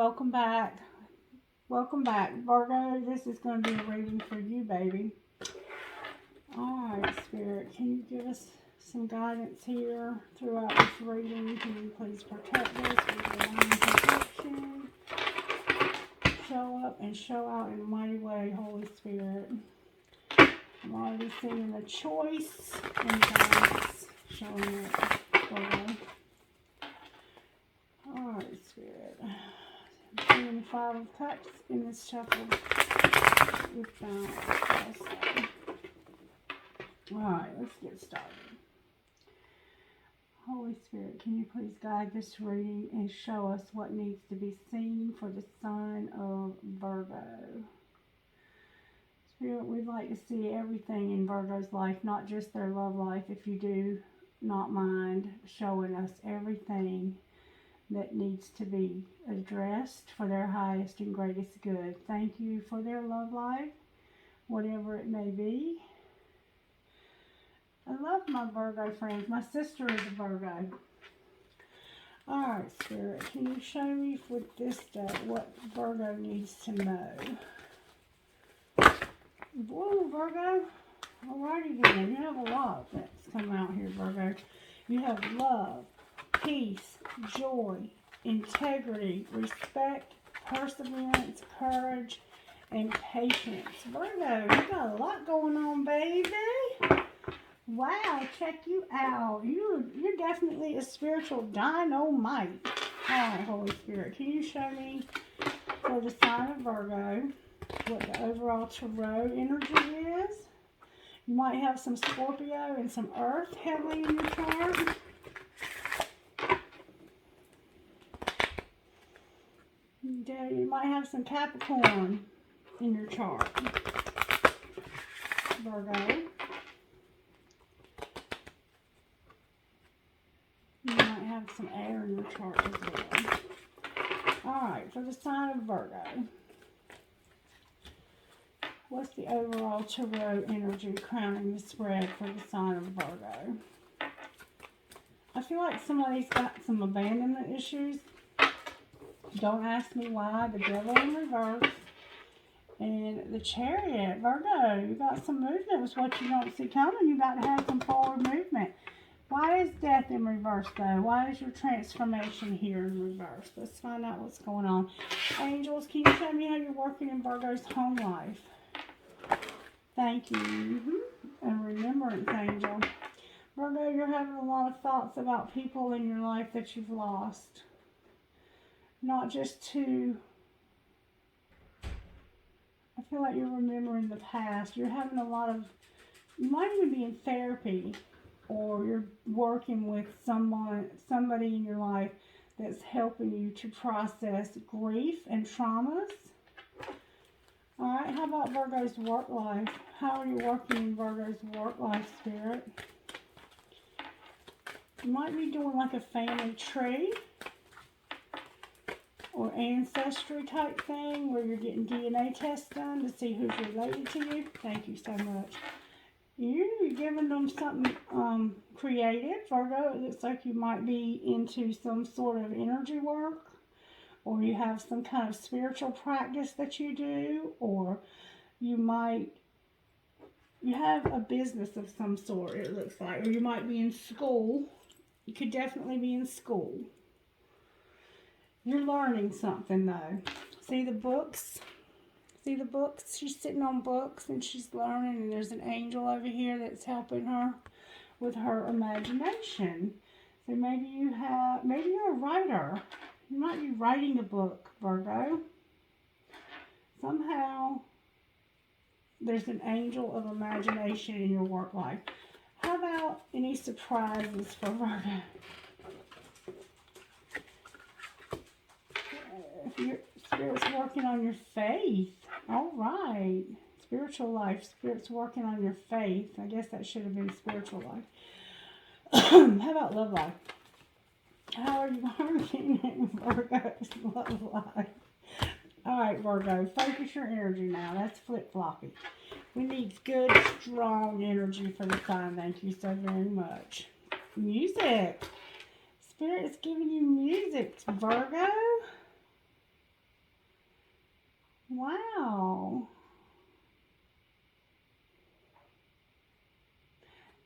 welcome back. Welcome back, Virgo. This is going to be a reading for you, baby. Alright, Spirit, can you give us some guidance here throughout this reading? Can you please protect us with divine protection? Show up and show out in a mighty way, Holy Spirit. I'm already seeing the choice and guidance showing up, Virgo. Alright, Spirit. I'm seeing the Five of Cups in this shuffle with balance also. Alright, let's get started. Holy Spirit, can you please guide this reading and show us what needs to be seen for the sign of Virgo? Spirit, we'd like to see everything in Virgo's life, not just their love life. If you do not mind showing us everything that needs to be addressed for their highest and greatest good. Thank you for their love life, whatever it may be. I love my Virgo friends. My sister is a Virgo. Alright, Spirit, can you show me with this deck what Virgo needs to know? Whoa, Virgo. Alrighty then. You have a lot that's come out here, Virgo. You have love, peace, joy, integrity, respect, perseverance, courage, and patience. Virgo, you got a lot going on, baby. Wow, check you out. You're definitely a spiritual dynamite. Alright, Holy Spirit, can you show me for the sign of Virgo what the overall tarot energy is? You might have some Scorpio and some Earth heavily in your chart. You might have some Capricorn in your chart, Virgo. You might have some air in your chart as well. Alright, for the sign of Virgo, what's the overall tarot energy crowning the spread for the sign of Virgo? I feel like somebody's got some abandonment issues. Don't ask me why. The Devil in reverse. And the Chariot. Virgo, you got some movement with what you don't see coming. You got to have some forward movement. Why is Death in reverse, though? Why is your transformation here in reverse? Let's find out what's going on. Angels, can you show me how you're working in Virgo's home life? Thank you. And remembrance, Angel. Virgo, you're having a lot of thoughts about people in your life that you've lost. Not just to... I feel like you're remembering the past. You're having a lot of... You might even be in therapy. Or you're working with somebody in your life that's helping you to process grief and traumas. Alright, how about Virgo's work life? How are you working in Virgo's work life, Spirit? You might be doing like a family tree or ancestry type thing where you're getting DNA tests done to see who's related to you. Thank you so much. You're giving them something creative, Virgo. It looks like you might be into some sort of energy work, or you have some kind of spiritual practice that you do, or you have a business of some sort, it looks like, or you might be in school. You could definitely be in school. You're learning something, though. See the books? See the books? She's sitting on books and she's learning, and there's an angel over here that's helping her with her imagination. So maybe you're a writer. You might be writing a book, Virgo. Somehow there's an angel of imagination in your work life. How about any surprises for Virgo? If your Spirit's working on your faith. All right. Spiritual life. Spirit's working on your faith. I guess that should have been spiritual life. How about love life? How are you working in Virgo's love life? All right, Virgo. Focus your energy now. That's flip-floppy. We need good, strong energy for the sign. Thank you so very much. Music. Spirit is giving you music, Virgo. Wow.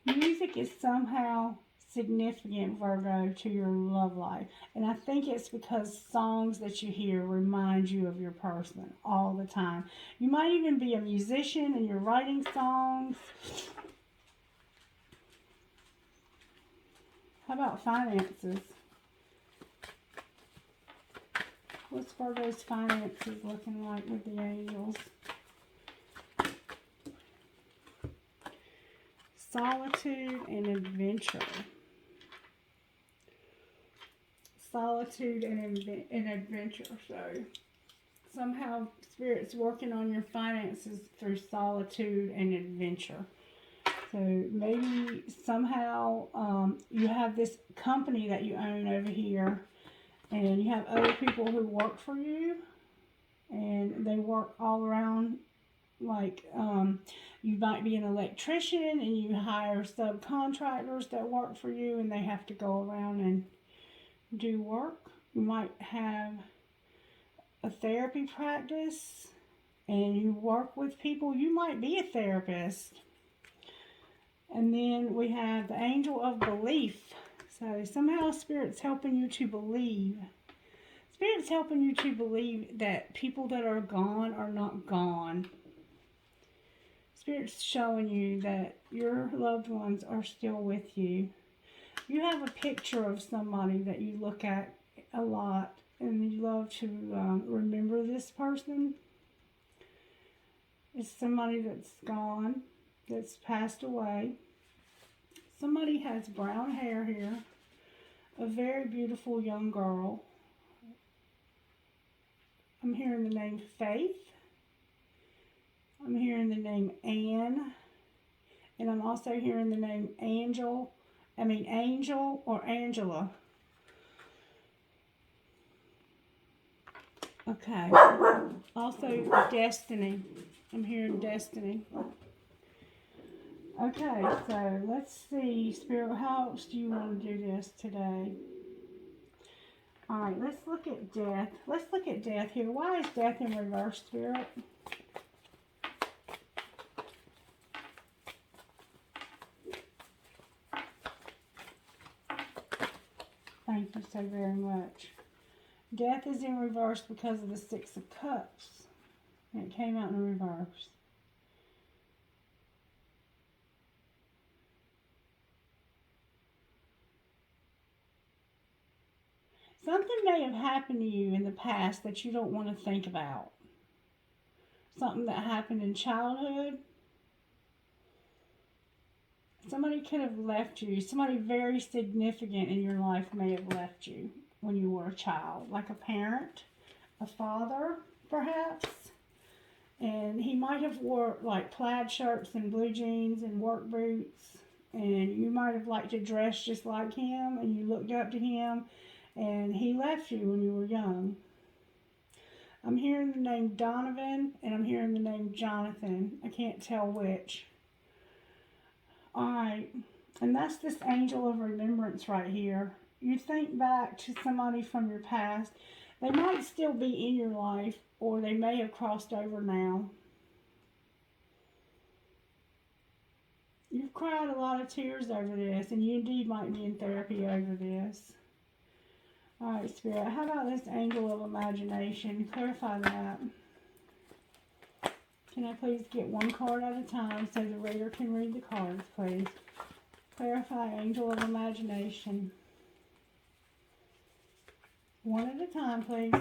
Music is somehow significant, Virgo, to your love life. And I think it's because songs that you hear remind you of your person all the time. You might even be a musician and you're writing songs. How about finances? What's Virgo's finances looking like with the angels? Solitude and adventure. Solitude and adventure. So somehow Spirit's working on your finances through solitude and adventure. So maybe somehow you have this company that you own over here, and you have other people who work for you, and they work all around. Like you might be an electrician and you hire subcontractors that work for you, and they have to go around and do work. You might have a therapy practice and you work with people. You might be a therapist. And then we have the angel of belief. So somehow Spirit's helping you to believe. Spirit's helping you to believe that people that are gone are not gone. Spirit's showing you that your loved ones are still with you. You have a picture of somebody that you look at a lot, and you love to remember this person. It's somebody that's gone, that's passed away. Somebody has brown hair here. A very beautiful young girl. I'm hearing the name Faith. I'm hearing the name Anne. And I'm also hearing the name Angel or Angela. Okay. Also Destiny. I'm hearing Destiny. Okay, so let's see, Spirit, how else do you want to do this today? Alright, let's look at death. Let's look at death here. Why is death in reverse, Spirit? Thank you so very much. Death is in reverse because of the Six of Cups. And it came out in reverse. Something may have happened to you in the past that you don't want to think about. Something that happened in childhood. Somebody could have left you. Somebody very significant in your life may have left you when you were a child. Like a parent, a father, perhaps. And he might have wore like plaid shirts and blue jeans and work boots. And you might have liked to dress just like him. And you looked up to him. And he left you when you were young. I'm hearing the name Donovan, and I'm hearing the name Jonathan. I can't tell which. Alright, and that's this angel of remembrance right here. You think back to somebody from your past. They might still be in your life, or they may have crossed over now. You've cried a lot of tears over this, and you indeed might be in therapy over this. Alright, Spirit, how about this angel of imagination? Clarify that. Can I please get one card at a time so the reader can read the cards, please? Clarify angel of imagination. One at a time, please.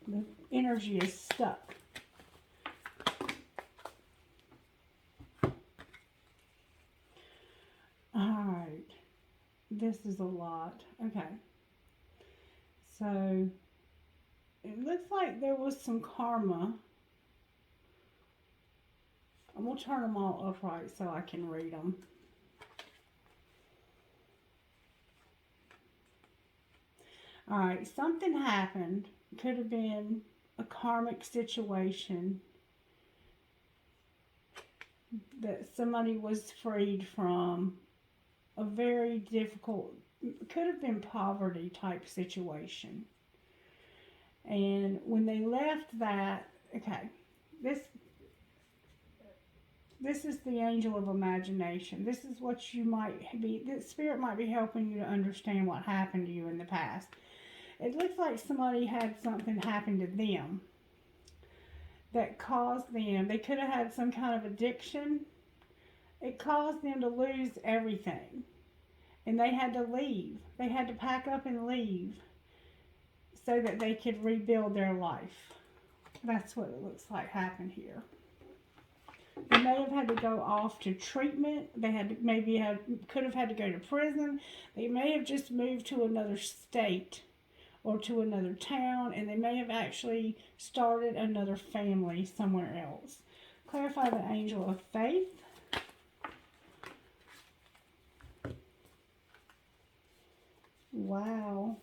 The energy is stuck. Alright. This is a lot. Okay. So, it looks like there was some karma. I'm going to turn them all upright so I can read them. Alright, something happened. Could have been a karmic situation. that somebody was freed from a very difficult, could have been poverty type situation. And when they left that, okay, this this is the angel of imagination. This is what you might be, the spirit might be helping you to understand what happened to you in the past. It looks like somebody had something happen to them that caused them, they could have had some kind of addiction. It caused them to lose everything. And they had to leave. They had to pack up and leave so that they could rebuild their life. That's what it looks like happened here. They may have had to go off to treatment. They had to, could have had to go to prison. They may have just moved to another state or to another town, and they may have actually started another family somewhere else. Clarify the angel of faith. Wow.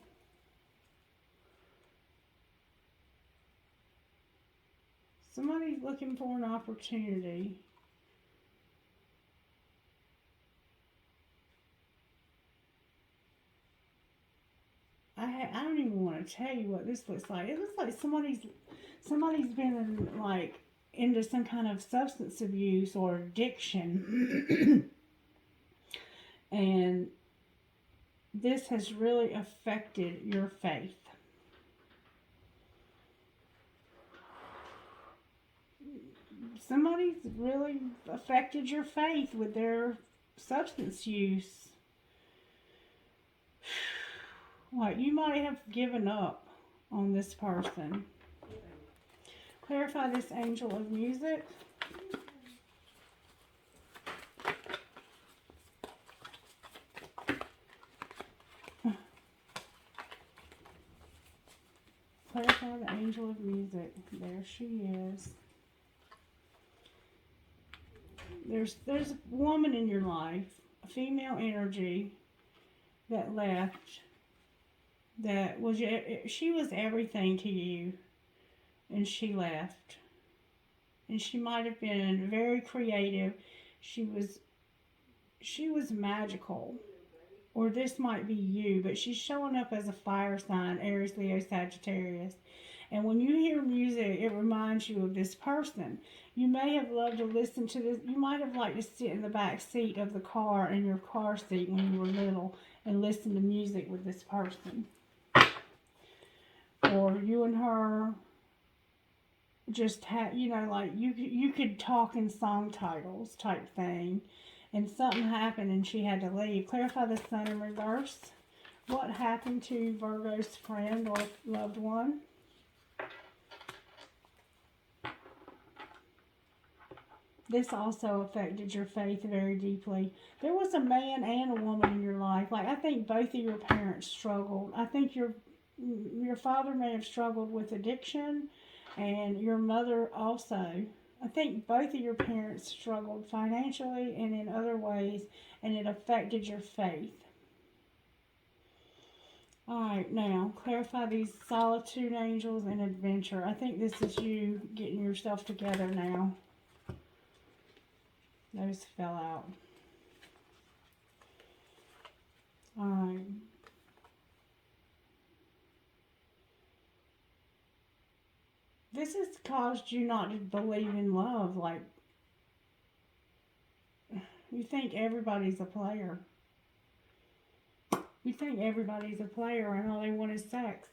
Somebody's looking for an opportunity. I don't even want to tell you what this looks like. It looks like somebody's been like into some kind of substance abuse or addiction. And this has really affected your faith. Somebody's really affected your faith with their substance use. Like, you might have given up on this person. Clarify this angel of music. Clarify the angel of music. There she is. There's a woman in your life, a female energy that left. That was, she was everything to you, and she left. And she might have been very creative. She was magical. Or this might be you, but she's showing up as a fire sign, Aries, Leo, Sagittarius. And when you hear music, it reminds you of this person. You may have loved to listen to this. You might have liked to sit in the back seat of the car, in your car seat when you were little, and listen to music with this person. Or you and her just had, like you could talk in song titles type thing. And something happened and she had to leave. Clarify the sun in reverse. What happened to Virgo's friend or loved one? This also affected your faith very deeply. There was a man and a woman in your life. Like, I think both of your parents struggled. I think your father may have struggled with addiction, and your mother also. I think both of your parents struggled financially and in other ways, and it affected your faith. Alright, now, clarify these solitude angels and adventure. I think this is you getting yourself together now. Those fell out. Alright. This has caused you not to believe in love. Like, you think everybody's a player. You think everybody's a player and all they want is sex.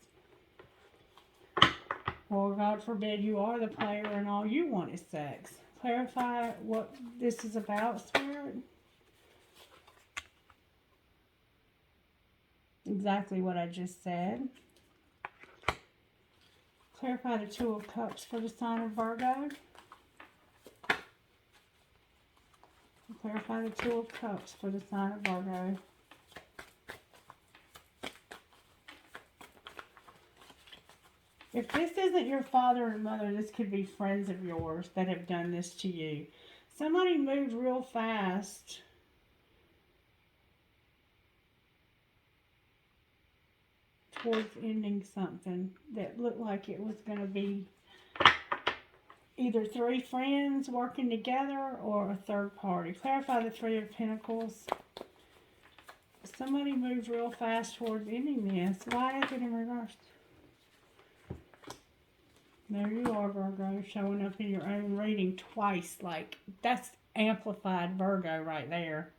Or God forbid you are the player and all you want is sex. Clarify what this is about, Spirit. Exactly what I just said. Clarify the Two of Cups for the sign of Virgo. Clarify the Two of Cups for the sign of Virgo. If this isn't your father and mother, this could be friends of yours that have done this to you. Somebody moved real fast. Towards ending something that looked like it was going to be either 3 friends working together or a third party. Clarify the 3 of Pentacles. Somebody moved real fast towards ending this. Why is it in reverse? There you are, Virgo, showing up in your own reading twice. Like, that's amplified Virgo right there.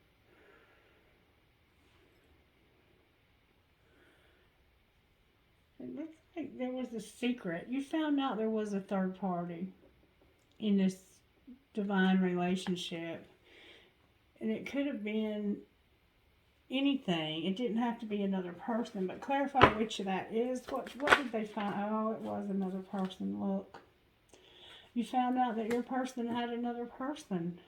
It looks like there was a secret. You found out there was a third party in this divine relationship. And it could have been anything. It didn't have to be another person, but clarify which of that is. What did they find? Oh, it was another person. Look. You found out that your person had another person.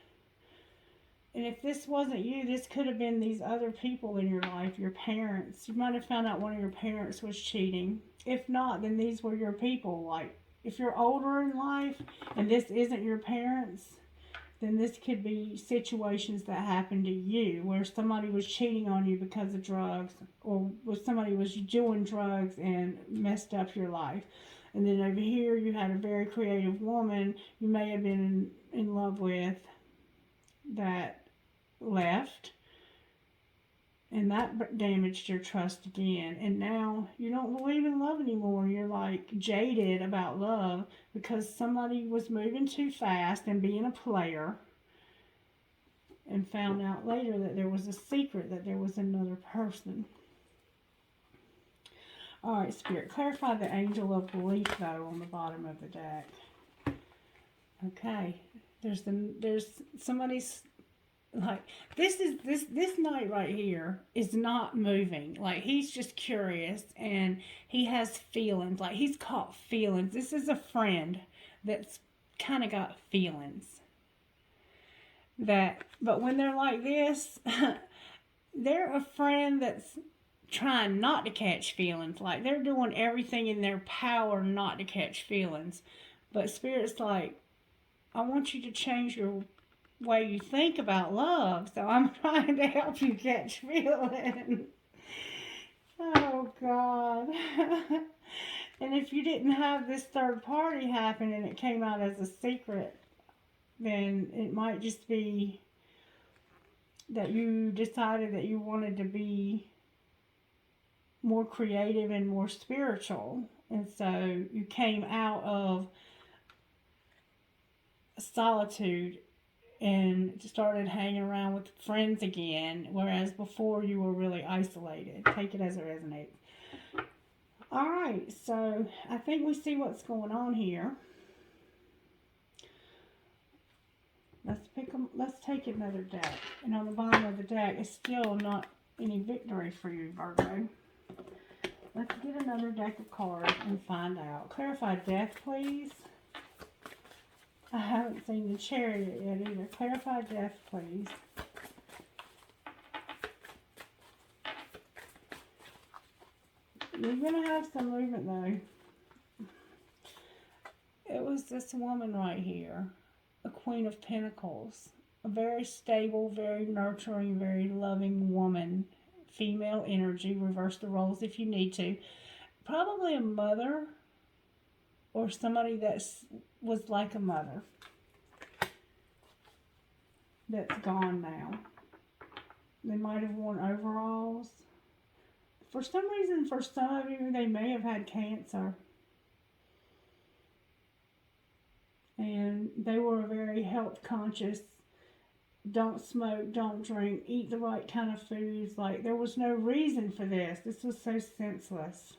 And if this wasn't you, this could have been these other people in your life, your parents. You might have found out one of your parents was cheating. If not, then these were your people. Like, if you're older in life and this isn't your parents, then this could be situations that happened to you where somebody was cheating on you because of drugs, or where somebody was doing drugs and messed up your life. And then over here you had a very creative woman you may have been in love with that left, and that damaged your trust again. And now you don't believe in love anymore. You're like jaded about love because somebody was moving too fast and being a player, and found out later that there was a secret, that there was another person. Alright, Spirit, clarify the angel of belief, though, on the bottom of the deck. Okay. There's somebody's, like, this knight right here is not moving. Like, he's just curious, and he has feelings. Like, he's caught feelings. This is a friend that's kind of got feelings. But when they're like this, they're a friend that's trying not to catch feelings. Like, they're doing everything in their power not to catch feelings. But Spirit's like, I want you to change your way you think about love, so I'm trying to help you catch feelings. Oh, God. And if you didn't have this third party happen and it came out as a secret, then it might just be that you decided that you wanted to be more creative and more spiritual. And so you came out of solitude and started hanging around with friends again, whereas before you were really isolated. Take it as it resonates. Alright, so I think we see what's going on here. Let's take another deck. And on the bottom of the deck is still not any victory for you, Virgo. Let's get another deck of cards and find out. Clarify death, please. I haven't seen the Chariot yet either. Clarify death, please. You're going to have some movement, though. It was this woman right here. A Queen of Pentacles. A very stable, very nurturing, very loving woman. Female energy. Reverse the roles if you need to. Probably a mother, or somebody that was like a mother that's gone now. They might have worn overalls. For some reason, for some of you, they may have had cancer. And they were very health conscious. Don't smoke, don't drink, eat the right kind of foods. Like, there was no reason for this. This was so senseless.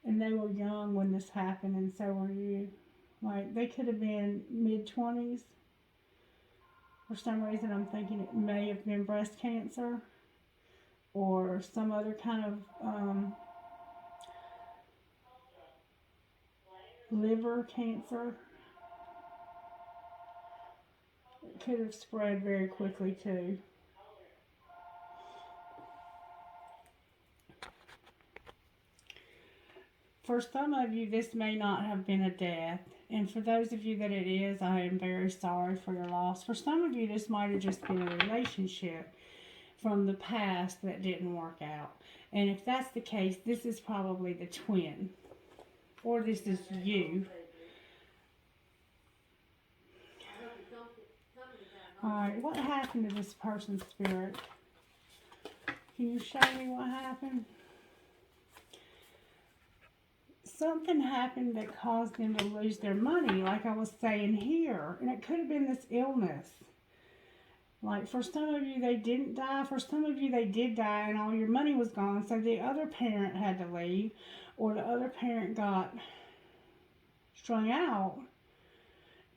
And they were young when this happened, and so were you. Like, they could have been mid-20s. For some reason, I'm thinking it may have been breast cancer or some other kind of liver cancer. It could have spread very quickly, too. For some of you, this may not have been a death. And for those of you that it is, I am very sorry for your loss. For some of you, this might have just been a relationship. from the past that didn't work out. And if that's the case, this is probably the twin. Or this is you. Alright, what happened to this person's spirit? Can you show me what happened? Something happened that caused them to lose their money, like I was saying here. And it could have been this illness. Like for some of you, they didn't die. For some of you, they did die and all your money was gone. So the other parent had to leave. Or the other parent got strung out.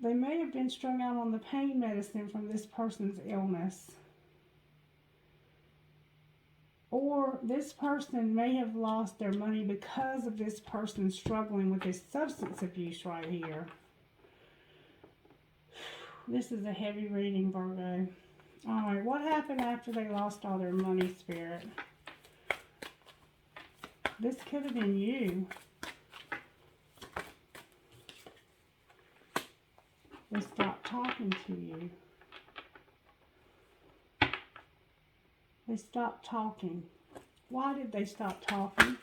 They may have been strung out on the pain medicine from this person's illness. Or this person may have lost their money because of this person struggling with this substance abuse right here. This is a heavy reading, Virgo. Alright, what happened after they lost all their money, Spirit? This could have been you. They stopped talking to you. They stopped talking. Why did they stop talking?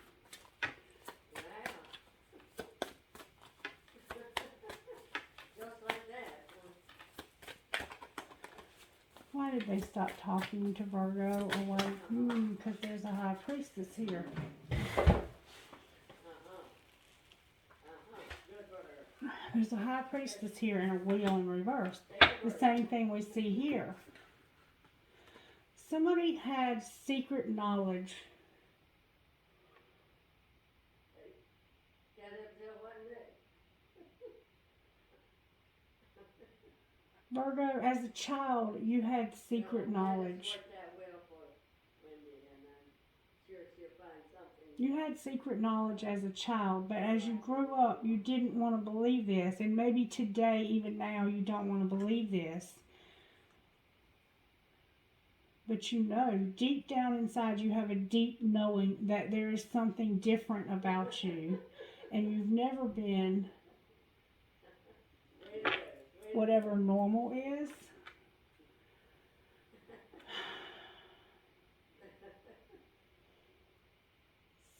Why did they stop talking to Virgo? Or what? Because there's a high priestess here. There's a high priestess here and a wheel in reverse. The same thing we see here. Somebody had secret knowledge. Virgo, as a child, you had secret knowledge. You had secret knowledge as a child, but as you grew up, you didn't want to believe this. And maybe today, even now, you don't want to believe this. But you know, deep down inside, you have a deep knowing that there is something different about you. And you've never been whatever normal is.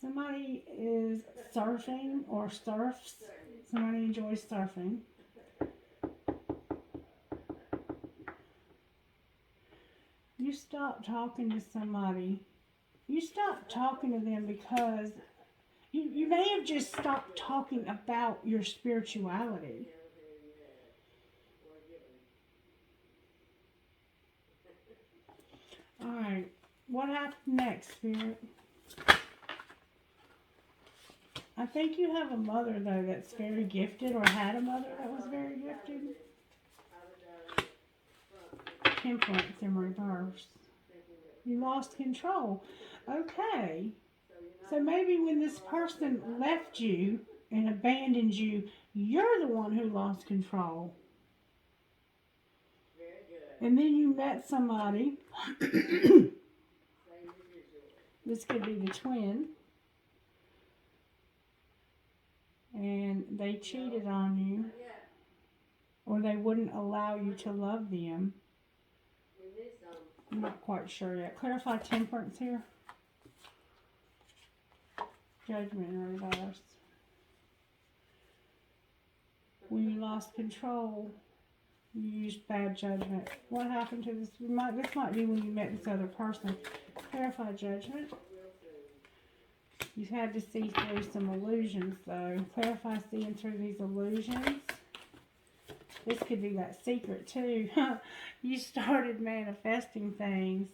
Somebody is surfing or surfs. Somebody enjoys surfing. You stop talking to somebody. You stop talking to them because you may have just stopped talking about your spirituality. Alright, what happened next, Spirit? I think you have a mother, though, that's very gifted, or had a mother that was very gifted. Temperance in reverse. You lost control. Okay. So maybe when this person left you and abandoned you, you're the one who lost control. And then you met somebody. This could be the twin. And they cheated on you. Or they wouldn't allow you to love them. I'm not quite sure yet. Clarify temperance here. Judgment in reverse. When you lost control, you used bad judgment. What happened to this? This might be when you met this other person. Clarify judgment. You've had to see through some illusions, though. Clarify seeing through these illusions. This could be that secret, too. You started manifesting things.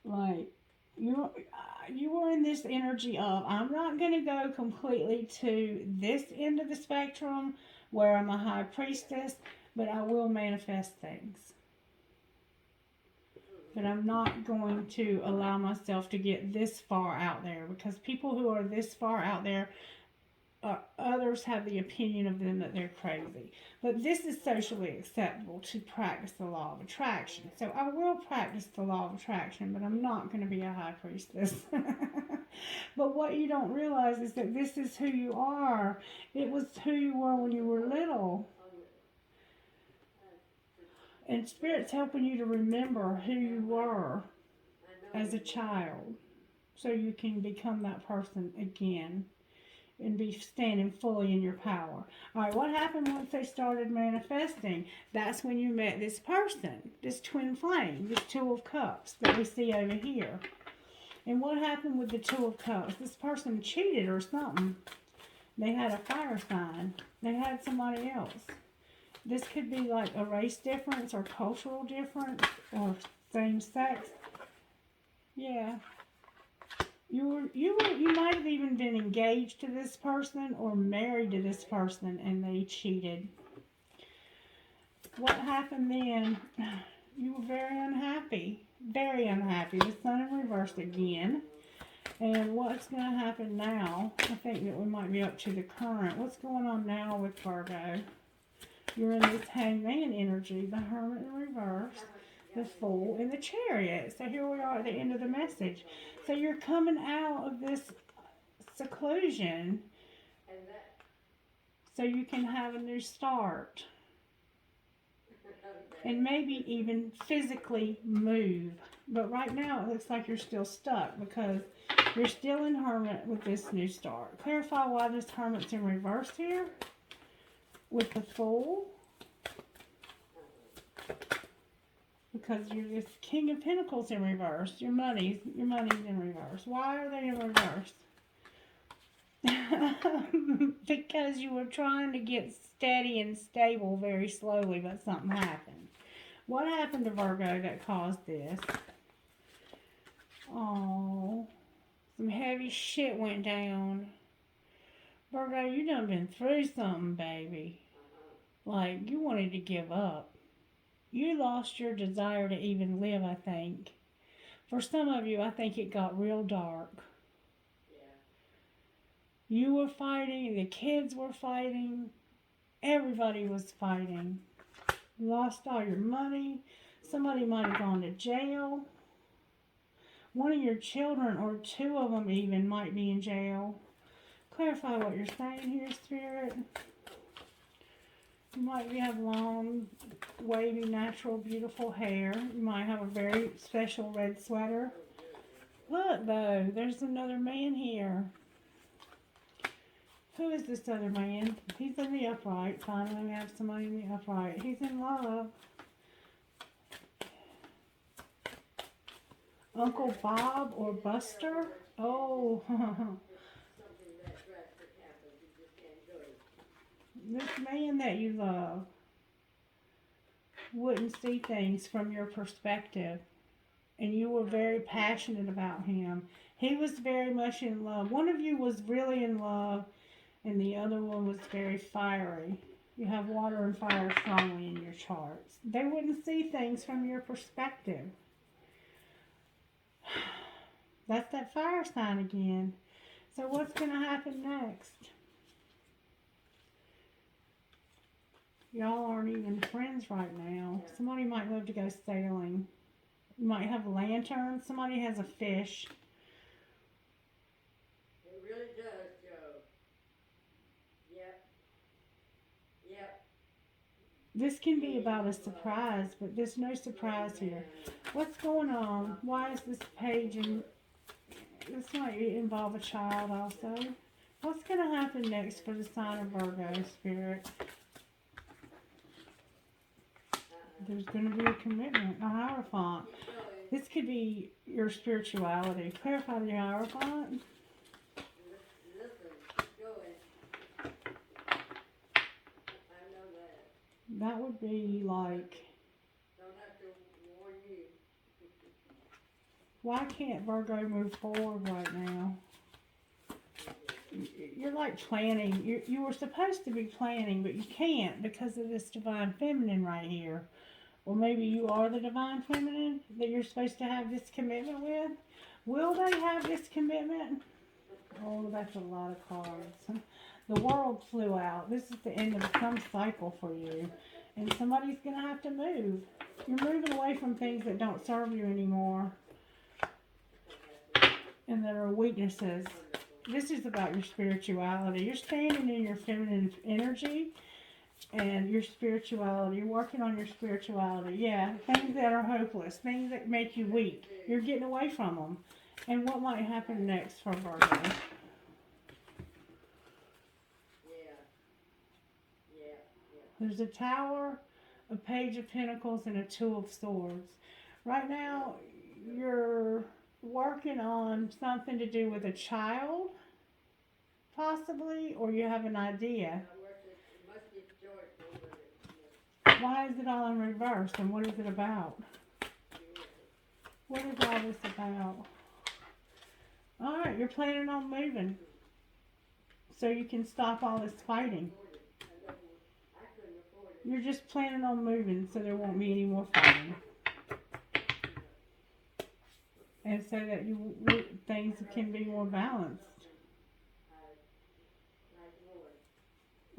Like, you were in this energy of, I'm not going to go completely to this end of the spectrum where I'm a high priestess, but I will manifest things. But I'm not going to allow myself to get this far out there, because people who are this far out there others have the opinion of them that they're crazy. But this is socially acceptable to practice the law of attraction. So I will practice the law of attraction, but I'm not going to be a high priestess. But what you don't realize is that this is who you are. It was who you were when you were little. And Spirit's helping you to remember who you were as a child so you can become that person again and be standing fully in your power. All right, what happened once they started manifesting? That's when you met this person, this twin flame, this Two of Cups that we see over here. And what happened with the Two of Cups? This person cheated or something. They had a fire sign. They had somebody else. This could be like a race difference or cultural difference or same sex. Yeah. You might have even been engaged to this person or married to this person and they cheated. What happened then? You were very unhappy. Very unhappy. The Sun in reverse again. And what's going to happen now? I think that we might be up to the current. What's going on now with Virgo? You're in this Hangman energy, the Hermit in reverse, the Fool, and the Chariot. So here we are at the end of the message. So you're coming out of this seclusion so you can have a new start. And maybe even physically move. But right now it looks like you're still stuck because you're still in Hermit with this new start. Clarify why this Hermit's in reverse here with the Fool. Because you're this King of Pentacles in reverse. Your money's in reverse. Why are they in reverse? Because you were trying to get steady and stable very slowly, but something happened. What happened to Virgo that caused this? Oh, some heavy shit went down. Virgo, you done been through something, baby. Like, you wanted to give up. You lost your desire to even live, I think. For some of you, I think it got real dark. You were fighting, the kids were fighting, everybody was fighting. You lost all your money. Somebody might have gone to jail. One of your children, or two of them even, might be in jail. Clarify what you're saying here, Spirit. You might have long, wavy, natural, beautiful hair. You might have a very special red sweater. Look, though, there's another man here. Who is this other man? He's in the upright. Finally, we have somebody in the upright. He's in love. Uncle Bob or Buster? Oh, this man that you love wouldn't see things from your perspective. And you were very passionate about him. He was very much in love. One of you was really in love. And the other one was very fiery. You have water and fire strongly in your charts. They wouldn't see things from your perspective. That's that fire sign again. So what's going to happen next? Y'all aren't even friends right now. Somebody might love to go sailing. You might have a lantern. Somebody has a fish. It really does, Joe. Yep. This can be about a surprise, but there's no surprise here. What's going on? Why is this page in... This might involve a child also. What's going to happen next for the sign of Virgo, Spirit? There's going to be a commitment, a Hierophant. This could be your spirituality. Clarify the Hierophant. That would be like... Don't have to warn you. Why can't Virgo move forward right now? You're like planning. You were supposed to be planning, but you can't because of this Divine Feminine right here. Or maybe you are the Divine Feminine that you're supposed to have this commitment with. Will they have this commitment? Oh, that's a lot of cards. The world flew out. This is the end of some cycle for you. And somebody's going to have to move. You're moving away from things that don't serve you anymore. And there are weaknesses. This is about your spirituality. You're standing in your feminine energy and your spirituality. You're working on your spirituality. Yeah, things that are hopeless, things that make you weak. You're getting away from them. And what might happen next for Virgo? There's a Tower, a Page of Pentacles, and a Two of Swords. Right now, you're working on something to do with a child, possibly, or you have an idea. Why is it all in reverse, and what is it about? What is all this about? Alright, you're planning on moving so you can stop all this fighting. You're just planning on moving so there won't be any more fighting. And so that things can be more balanced.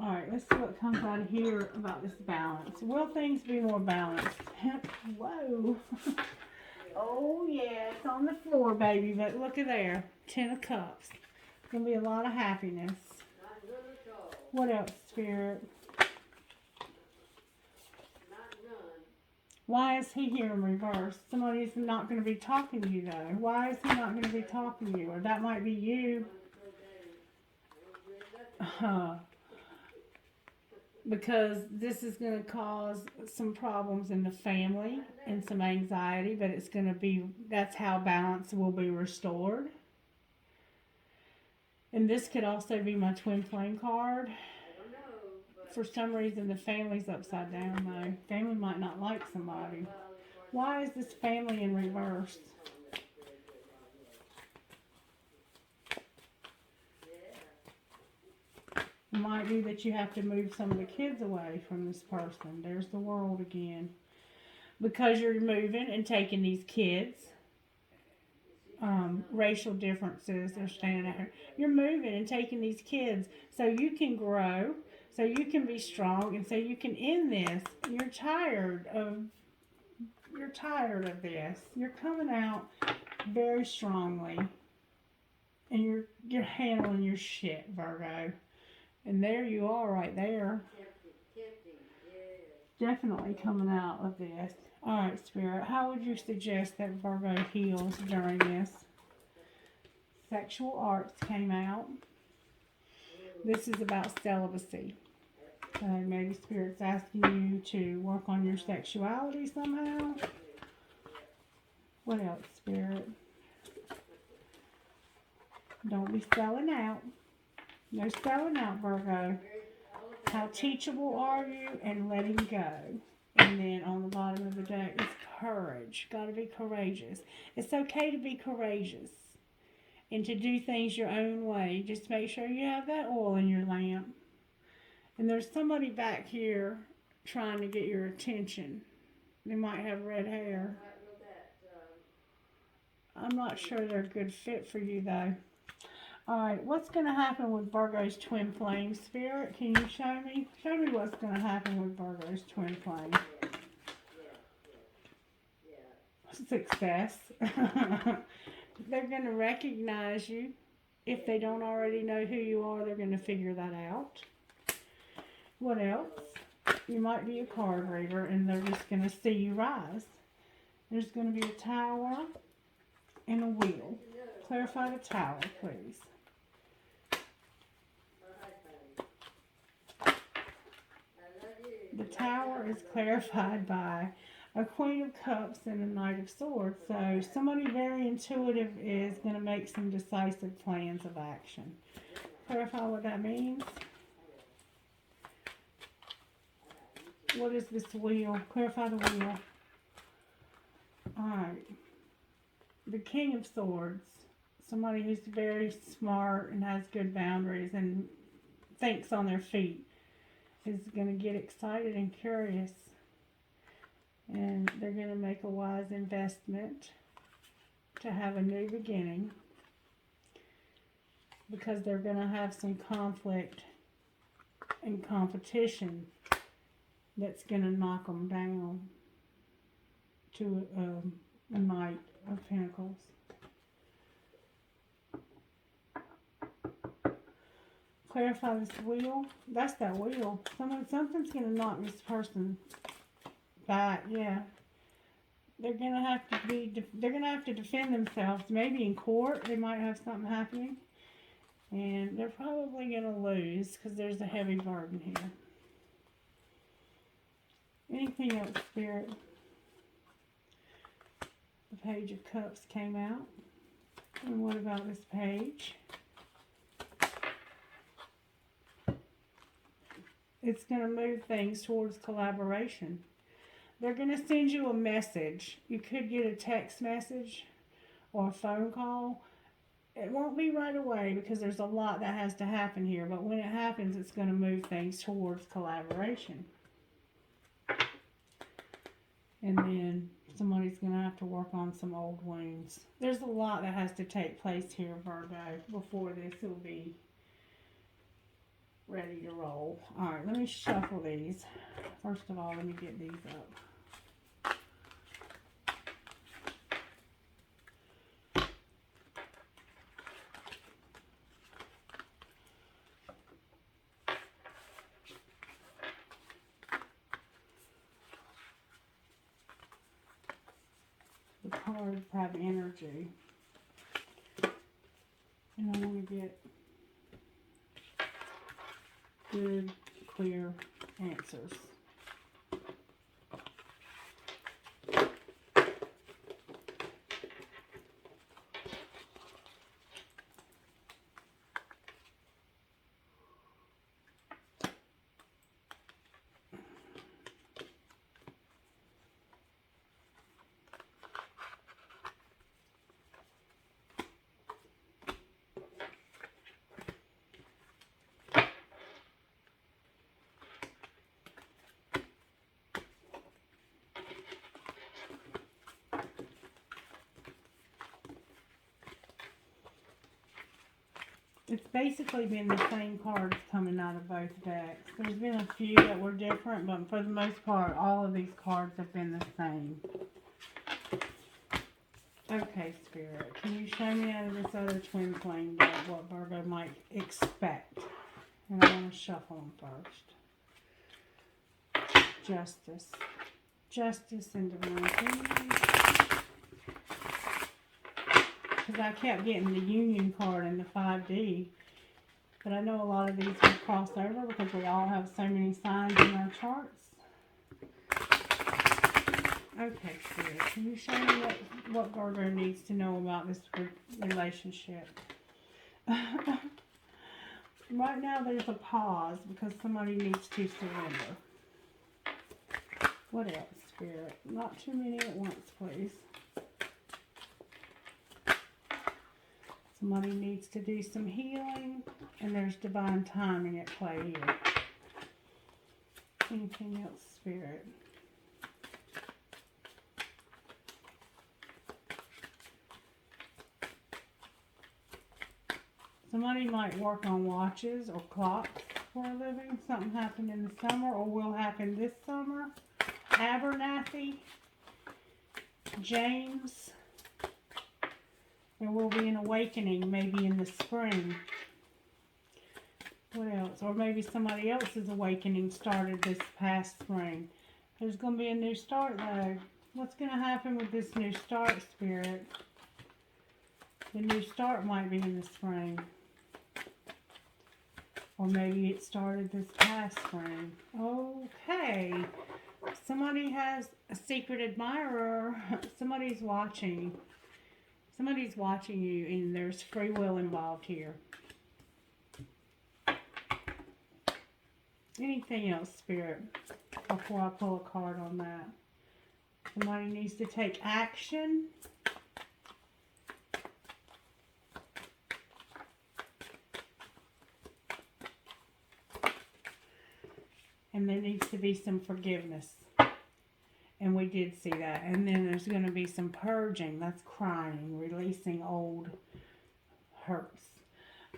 Alright, let's see what comes out of here about this balance. Will things be more balanced? Whoa. Oh yeah, it's on the floor, baby, but look at there. 10 of Cups. Gonna be a lot of happiness. What else, Spirit? Why is he here in reverse? Somebody's not going to be talking to you, though. Why is he not going to be talking to you? Or that might be you. Because this is going to cause some problems in the family and some anxiety, but it's going to be, that's how balance will be restored. And this could also be my twin flame card. For some reason, the family's upside down, though. Family might not like somebody. Why is this family in reverse? It might be that you have to move some of the kids away from this person. There's the World again. Because you're moving and taking these kids. Racial differences, they're standing out here. You're moving and taking these kids so you can grow. So you can be strong, and so you can end this. You're tired of this. You're coming out very strongly, and you're handling your shit, Virgo. And there you are, right there. Definitely coming out of this. All right, Spirit. How would you suggest that Virgo heals during this? Sexual arts came out. This is about celibacy. Maybe Spirit's asking you to work on your sexuality somehow. What else, Spirit? Don't be selling out. No selling out, Virgo. How teachable are you and letting go? And then on the bottom of the deck is courage. Got to be courageous. It's okay to be courageous and to do things your own way. Just make sure you have that oil in your lamp. And there's somebody back here trying to get your attention. They might have red hair. I'm not sure they're a good fit for you, though. Alright, what's going to happen with Virgo's twin flame? Spirit, can you show me? Show me what's going to happen with Virgo's twin flame. Success. They're going to recognize you. If they don't already know who you are, they're going to figure that out. What else? You might be a card reader, and they're just going to see you rise. There's going to be a Tower and a Wheel. Clarify the Tower, please. The Tower is clarified by a Queen of Cups and a Knight of Swords. So somebody very intuitive is going to make some decisive plans of action. Clarify what that means. What is this wheel? Clarify the wheel. Alright. The King of Swords. Somebody who's very smart and has good boundaries and thinks on their feet is going to get excited and curious. And they're going to make a wise investment to have a new beginning. because they're going to have some conflict and competition that's going to knock them down to a Knight of Pentacles. Clarify this wheel. That's that wheel. Something's going to knock this person back. Yeah. They're going to have to they're going to have to defend themselves. Maybe in court they might have something happening. And they're probably going to lose because there's a heavy burden here. Anything else, Spirit? The Page of Cups came out. And what about this page? It's going to move things towards collaboration. They're going to send you a message. You could get a text message or a phone call. It won't be right away because there's a lot that has to happen here. But when it happens, it's going to move things towards collaboration. And then somebody's going to have to work on some old wounds. There's a lot that has to take place here, Virgo, before this will be ready to roll. Alright, let me shuffle these. First of all, let me get these up. The cards have energy. And I want to get good, clear answers. It's basically been the same cards coming out of both decks. There's been a few that were different, but for the most part, all of these cards have been the same. Okay, Spirit, can you show me out of this other twin flame deck what Virgo might expect? And I want to shuffle them first. Justice. Justice and Divine. Because I kept getting the Union card and the 5D. But I know a lot of these will cross over because we all have so many signs in our charts. Okay, Spirit, can you show me what Virgo needs to know about this relationship? Right now there's a pause because somebody needs to surrender. What else, Spirit? Not too many at once, please. Somebody needs to do some healing, and there's divine timing at play here. Anything else, Spirit? Somebody might work on watches or clocks for a living. Something happened in the summer or will happen this summer. Abernathy, James. There will be an awakening maybe in the spring. What else? Or maybe somebody else's awakening started this past spring. There's going to be a new start though. What's going to happen with this new start, Spirit? The new start might be in the spring. Or maybe it started this past spring. Okay. Somebody has a secret admirer. Somebody's watching. Somebody's watching you, and there's free will involved here. Anything else, Spirit, before I pull a card on that? Somebody needs to take action. And there needs to be some forgiveness. And we did see that. And then there's going to be some purging. That's crying, releasing old hurts.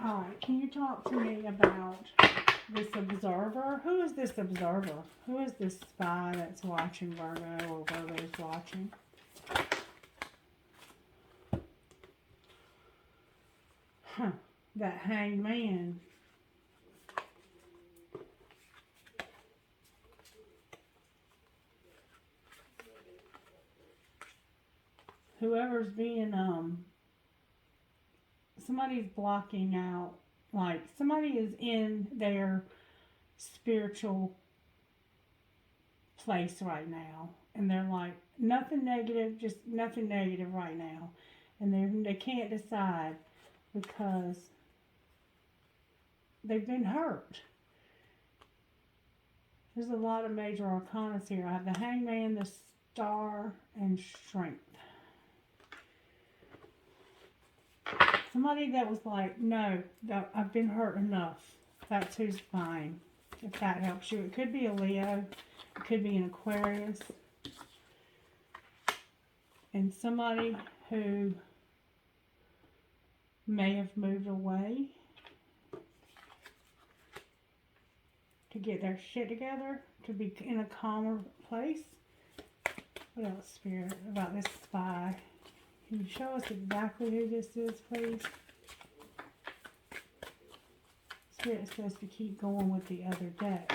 Alright, can you talk to me about this observer? Who is this observer? Who is this spy that's watching Virgo or Virgo's watching? Huh, that hanged man. Whoever's being, somebody's blocking out, like, somebody is in their spiritual place right now, and they're like, nothing negative, just nothing negative right now, and they can't decide because they've been hurt. There's a lot of major arcanas here. I have the Hangman, the Star, and Strength. Somebody that was like, no, I've been hurt enough. That's who's fine. If that helps you. It could be a Leo. It could be an Aquarius. And somebody who may have moved away to get their shit together, to be in a calmer place. What else, Spirit, about this spy? Can you show us exactly who this is, please? Spirit's supposed to keep going with the other deck.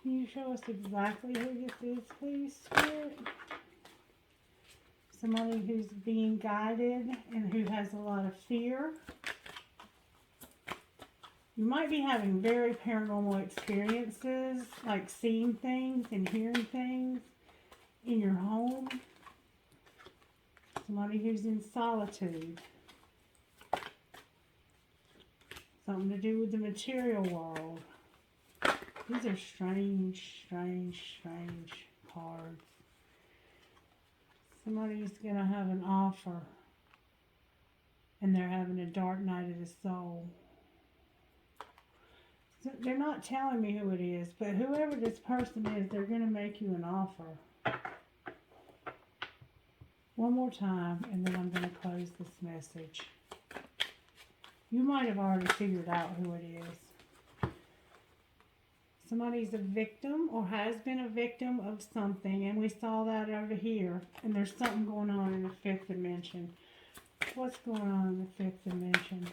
Can you show us exactly who this is, please, Spirit? Somebody who's being guided and who has a lot of fear. You might be having very paranormal experiences, like seeing things and hearing things in your home. Somebody who's in solitude. Something to do with the material world. These are strange, strange, strange cards. Somebody's going to have an offer, and they're having a dark night of the soul. So they're not telling me who it is, but whoever this person is, they're going to make you an offer. One more time, and then I'm going to close this message. You might have already figured out who it is. Somebody's a victim or has been a victim of something, and we saw that over here. And there's something going on in the fifth dimension. What's going on in the fifth dimension?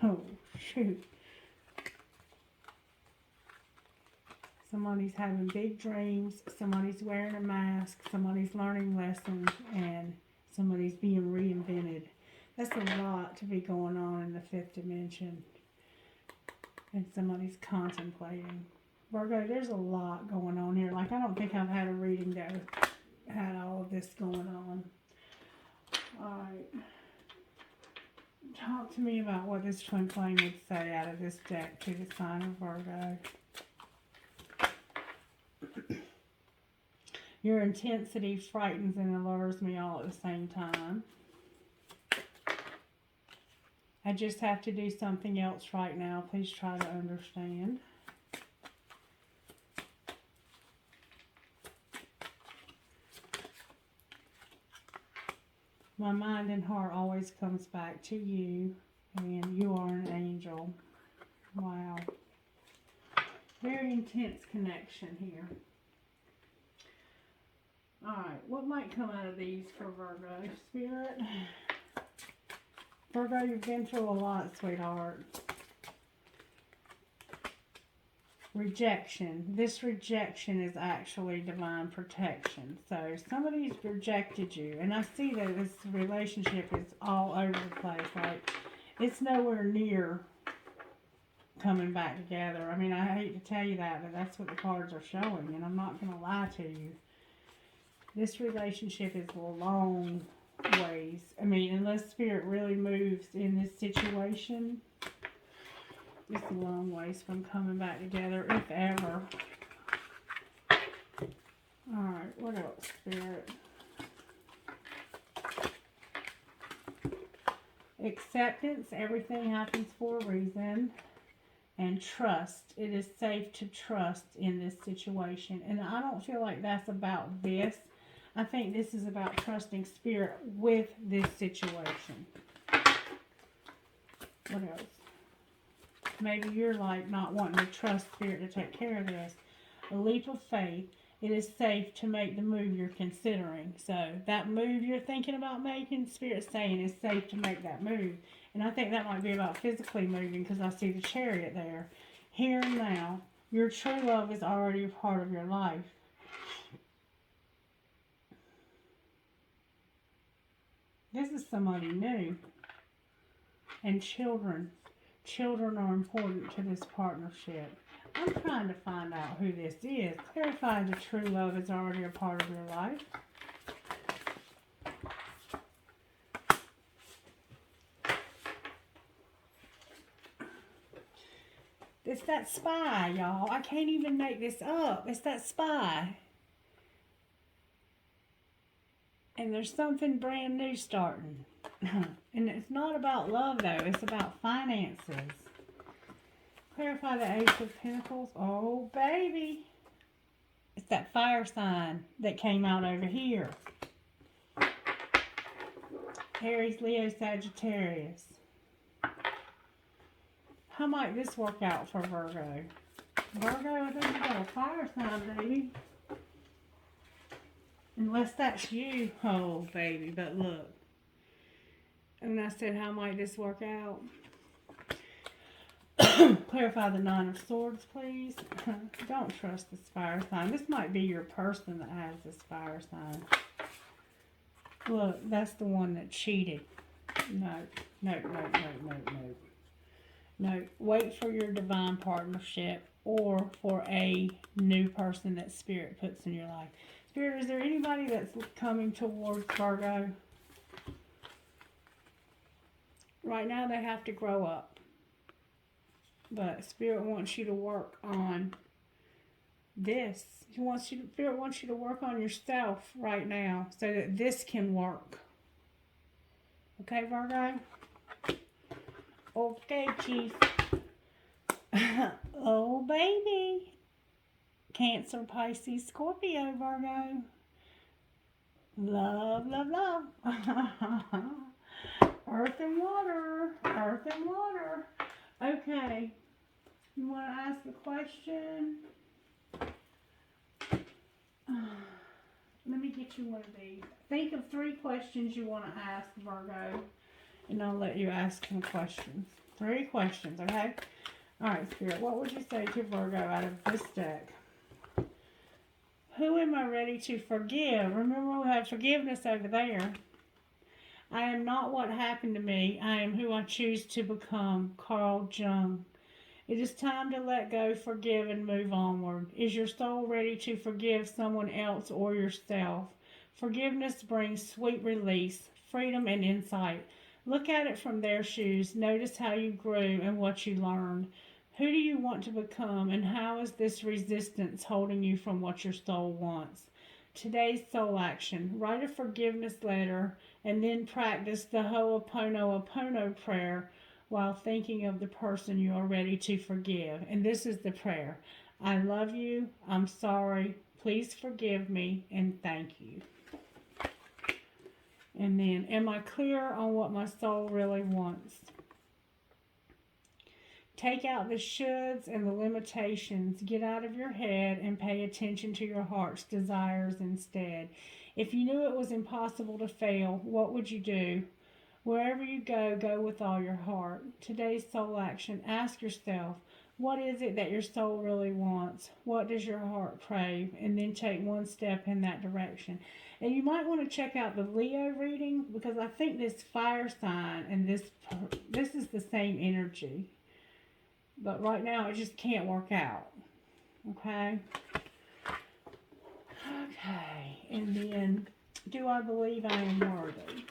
Oh, shoot. Somebody's having big dreams. Somebody's wearing a mask. Somebody's learning lessons. And somebody's being reinvented. That's a lot to be going on in the fifth dimension. And somebody's contemplating. Virgo, there's a lot going on here. Like, I don't think I've had a reading that had all of this going on. Alright. Talk to me about what this twin flame would say out of this deck to the sign of Virgo. Your intensity frightens and allures me all at the same time. I just have to do something else right now. Please try to understand. My mind and heart always comes back to you, and you are an angel. Wow. Very intense connection here. Alright, what might come out of these for Virgo, Spirit? Virgo, you've been through a lot, sweetheart. Rejection. This rejection is actually divine protection. So somebody's rejected you. And I see that this relationship is all over the place. Like, it's nowhere near coming back together. I mean, I hate to tell you that, but that's what the cards are showing. And I'm not going to lie to you. This relationship is a long ways. I mean, unless Spirit really moves in this situation, it's a long ways from coming back together, if ever. Alright, what else, Spirit? Acceptance. Everything happens for a reason. And trust. It is safe to trust in this situation. And I don't feel like that's about this. I think this is about trusting Spirit with this situation. What else? Maybe you're like not wanting to trust Spirit to take care of this. A leap of faith. It is safe to make the move you're considering. So that move you're thinking about making, Spirit's saying it's safe to make that move. And I think that might be about physically moving because I see the Chariot there. Here and now, your true love is already a part of your life. This is somebody new. And children. Children are important to this partnership. I'm trying to find out who this is. Clarify the true love is already a part of your life. It's that spy, y'all. I can't even make this up. It's that spy. And there's something brand new starting. And it's not about love, though. It's about finances. Clarify the Ace of Pentacles. Oh, baby. It's that fire sign that came out over here. Aries, Leo, Sagittarius. How might this work out for Virgo? Virgo, I think you got a fire sign, baby. Unless that's you. Oh, baby. But look. And I said, how might this work out? Clarify the Nine of Swords, please. Don't trust this fire sign. This might be your person that has this fire sign. Look, that's the one that cheated. No. Wait for your divine partnership or for a new person that Spirit puts in your life. Spirit, is there anybody that's coming towards Virgo? Right now they have to grow up. But Spirit wants you to work on this. Spirit wants you to work on yourself right now so that this can work. Okay, Virgo? Okay, Chief. Oh, baby. Cancer, Pisces, Scorpio, Virgo. Love, love, love. Earth and water. Earth and water. Okay. You want to ask a question? Let me get you one of these. Think of 3 questions you want to ask Virgo, and I'll let you ask some questions. 3 questions, okay? All right, Spirit, what would you say to Virgo out of this deck? Who am I ready to forgive? Remember, we have forgiveness over there. I am not what happened to me. I am who I choose to become. Carl Jung. It is time to let go, forgive, and move onward. Is your soul ready to forgive someone else or yourself? Forgiveness brings sweet release, freedom, and insight. Look at it from their shoes. Notice how you grew and what you learned. Who do you want to become, and how is this resistance holding you from what your soul wants? Today's soul action. Write a forgiveness letter and then practice the Ho'oponopono prayer while thinking of the person you are ready to forgive. And this is the prayer. I love you. I'm sorry. Please forgive me and thank you. And then, am I clear on what my soul really wants? Take out the shoulds and the limitations. Get out of your head and pay attention to your heart's desires instead. If you knew it was impossible to fail, what would you do? Wherever you go, go with all your heart. Today's soul action. Ask yourself, what is it that your soul really wants? What does your heart crave? And then take one step in that direction. And you might want to check out the Leo reading, because I think this fire sign and this is the same energy. But right now, it just can't work out. Okay? Okay. And then, do I believe I am worthy?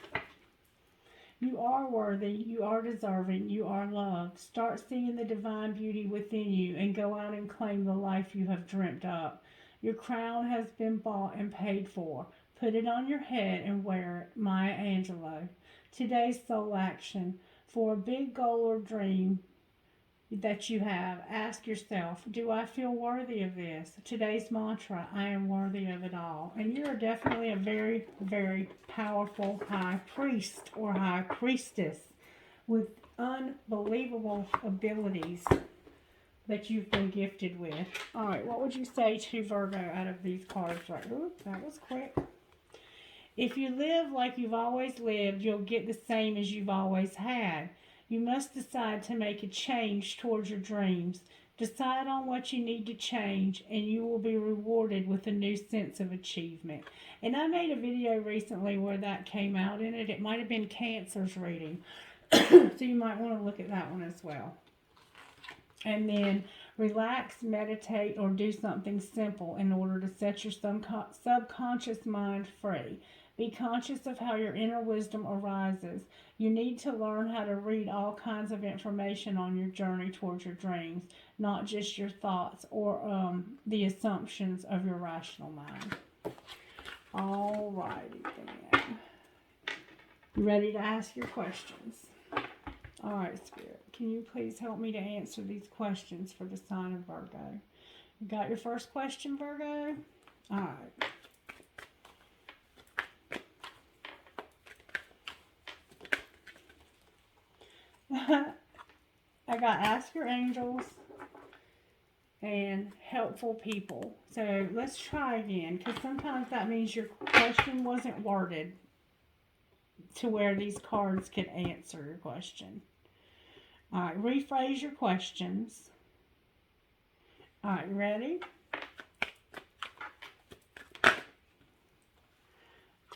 You are worthy. You are deserving. You are loved. Start seeing the divine beauty within you and go out and claim the life you have dreamt up. Your crown has been bought and paid for. Put it on your head and wear it. Maya Angelou. Today's soul action. For a big goal or dream, that you have. Ask yourself, do I feel worthy of this? Today's mantra, I am worthy of it all. And you are definitely a very, very powerful high priest or high priestess with unbelievable abilities that you've been gifted with. All right, what would you say to Virgo out of these cards? Right, ooh, that was quick. If you live like you've always lived, you'll get the same as you've always had. You must decide to make a change towards your dreams. Decide on what you need to change, and you will be rewarded with a new sense of achievement. And I made a video recently where that came out in it. It might have been Cancer's reading. So you might want to look at that one as well. And then relax, meditate, or do something simple in order to set your subconscious mind free. Be conscious of how your inner wisdom arises. You need to learn how to read all kinds of information on your journey towards your dreams, not just your thoughts or the assumptions of your rational mind. All righty then. You ready to ask your questions? All right, Spirit, can you please help me to answer these questions for the sign of Virgo? You got your first question, Virgo? All right. I got ask your angels and helpful people. So let's try again, because sometimes that means your question wasn't worded to where these cards could answer your question. All right, rephrase your questions. All right, ready?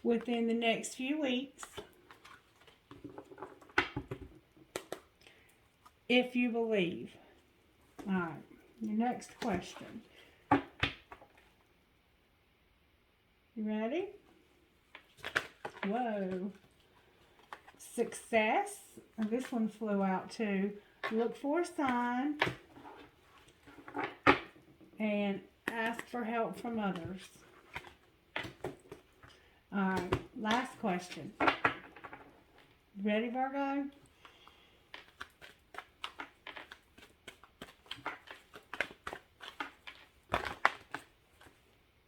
Within the next few weeks, if you believe. All right, your next question. You ready? Whoa. Success. And this one flew out too. Look for a sign. And ask for help from others. All right, last question. Ready, Virgo?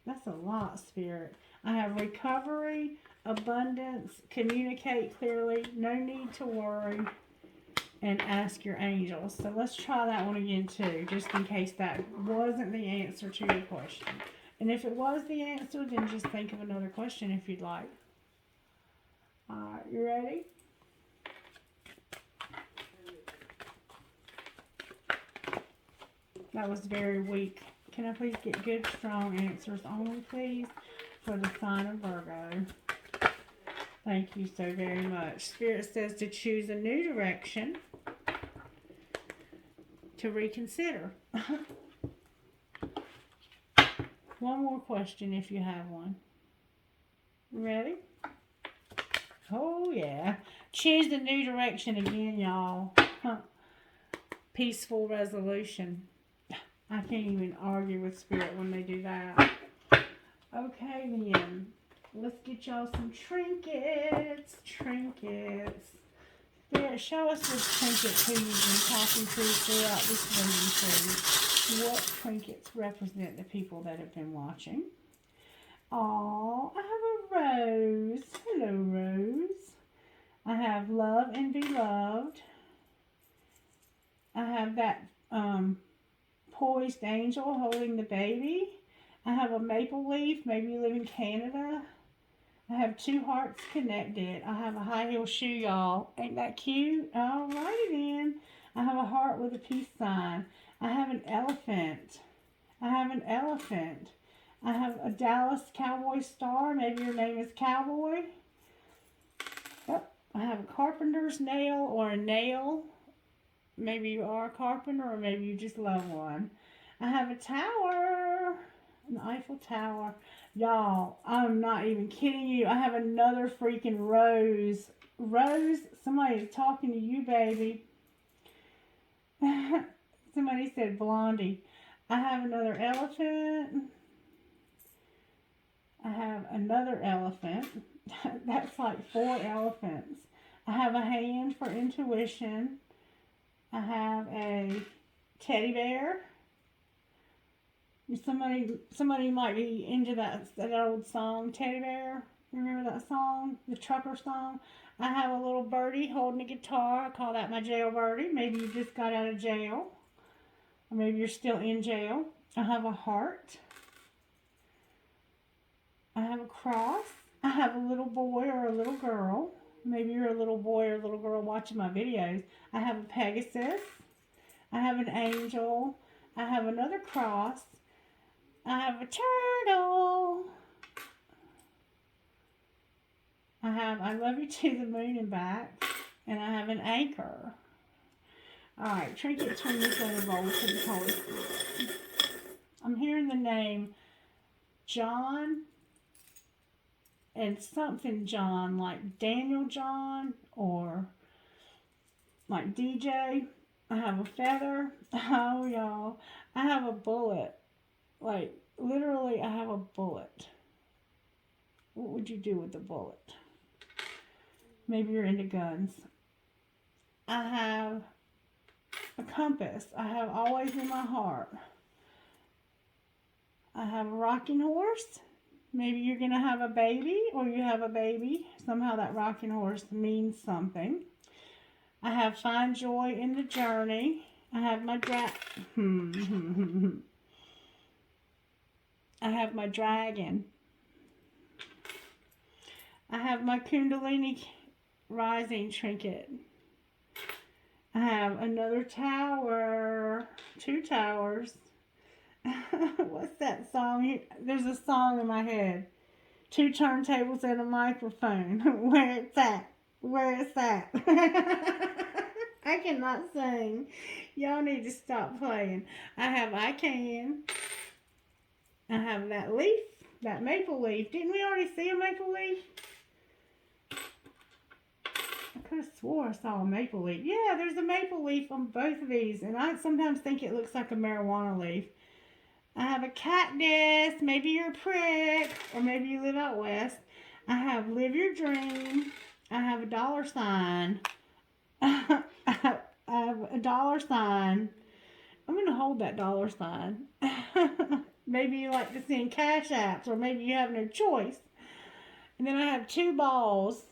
That's a lot, Spirit. I have recovery, abundance, communicate clearly, no need to worry, and ask your angels. So let's try that one again too, just in case that wasn't the answer to your question. And if it was the answer, then just think of another question if you'd like. Alright, you ready? That was very weak. Can I please get good, strong answers only, please, for the sign of Virgo? Thank you so very much. Spirit says to choose a new direction, to reconsider. One more question if you have one. Ready? Oh, yeah. Choose the new direction again, y'all. Peaceful resolution. I can't even argue with Spirit when they do that. Okay, then. Let's get y'all some trinkets. Trinkets. Spirit, show us this trinket who you've been talking to throughout this reading, please. What trinkets represent the people that have been watching? Oh, I have a rose. Hello, Rose. I have love and be loved. I have that poised angel holding the baby. I have a maple leaf. Maybe you live in Canada. I have two hearts connected. I have a high heel shoe, y'all. Ain't that cute? Alrighty then. I have a heart with a peace sign. I have an elephant. I have an elephant. I have a Dallas Cowboy star. Maybe your name is Cowboy. Oh, I have a carpenter's nail or a nail. Maybe you are a carpenter or maybe you just love one. I have a tower. An Eiffel Tower. Y'all, I'm not even kidding you. I have another freaking rose. Rose, somebody is talking to you, baby. Somebody said Blondie. I have another elephant. I have another elephant. That's like 4 elephants. I have a hand for intuition. I have a teddy bear. Somebody might be into that old song, Teddy Bear. Remember that song? The trucker song? I have a little birdie holding a guitar. I call that my jail birdie. Maybe you just got out of jail. Or maybe you're still in jail. I have a heart. I have a cross. I have a little boy or a little girl. Maybe you're a little boy or a little girl watching my videos. I have a Pegasus. I have an angel. I have another cross. I have a turtle. I have I love you to the moon and back. And I have an anchor. Alright, trinket turn this over bowl to the Holy Spirit. I'm hearing the name John and something John, like Daniel John or like DJ. I have a feather. Oh, y'all. I have a bullet. Like, literally, I have a bullet. What would you do with the bullet? Maybe you're into guns. I have a compass. I have always in my heart. I have a rocking horse. Maybe you're going to have a baby or you have a baby. Somehow that rocking horse means something. I have find joy in the journey. I have my I have my dragon. I have my Kundalini rising trinket. I have another tower. 2 towers. What's that song? There's a song in my head. 2 turntables and a microphone. Where it's at? Where it's at? I cannot sing. Y'all need to stop playing. I have I can. I have that leaf. That maple leaf. Didn't we already see a maple leaf? I could have swore I saw a maple leaf. Yeah, there's a maple leaf on both of these. And I sometimes think it looks like a marijuana leaf. I have a cactus. Maybe you're a prick. Or maybe you live out west. I have live your dream. I have a dollar sign. I have a dollar sign. I'm going to hold that dollar sign. Maybe you like to sing cash apps. Or maybe you have no choice. And then I have 2 balls.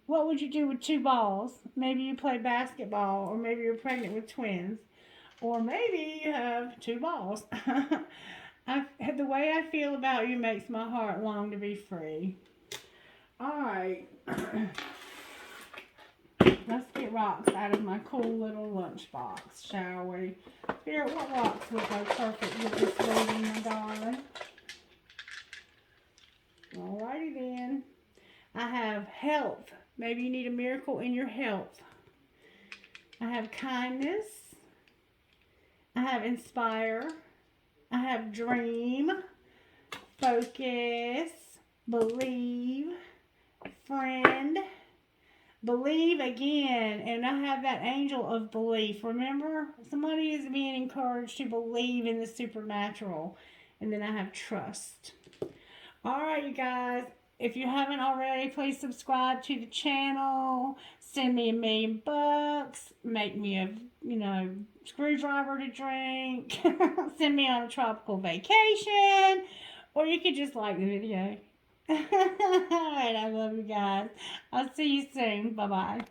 What would you do with 2 balls? Maybe you play basketball. Or maybe you're pregnant with twins. Or maybe you have 2 balls. The way I feel about you makes my heart long to be free. Alright. Let's get rocks out of my cool little lunchbox, shall we? Spirit, what rocks would go perfect with this reading, my darling? Alrighty then. I have health. Maybe you need a miracle in your health. I have kindness. I have inspire. I have dream. Focus. Believe. Friend. Believe again. And I have that angel of belief. Remember? Somebody is being encouraged to believe in the supernatural. And then I have trust. Alright, you guys. If you haven't already, please subscribe to the channel. Send me $1,000,000. Make me a, screwdriver to drink. Send me on a tropical vacation. Or you could just like the video. Alright, I love you guys. I'll see you soon. Bye-bye.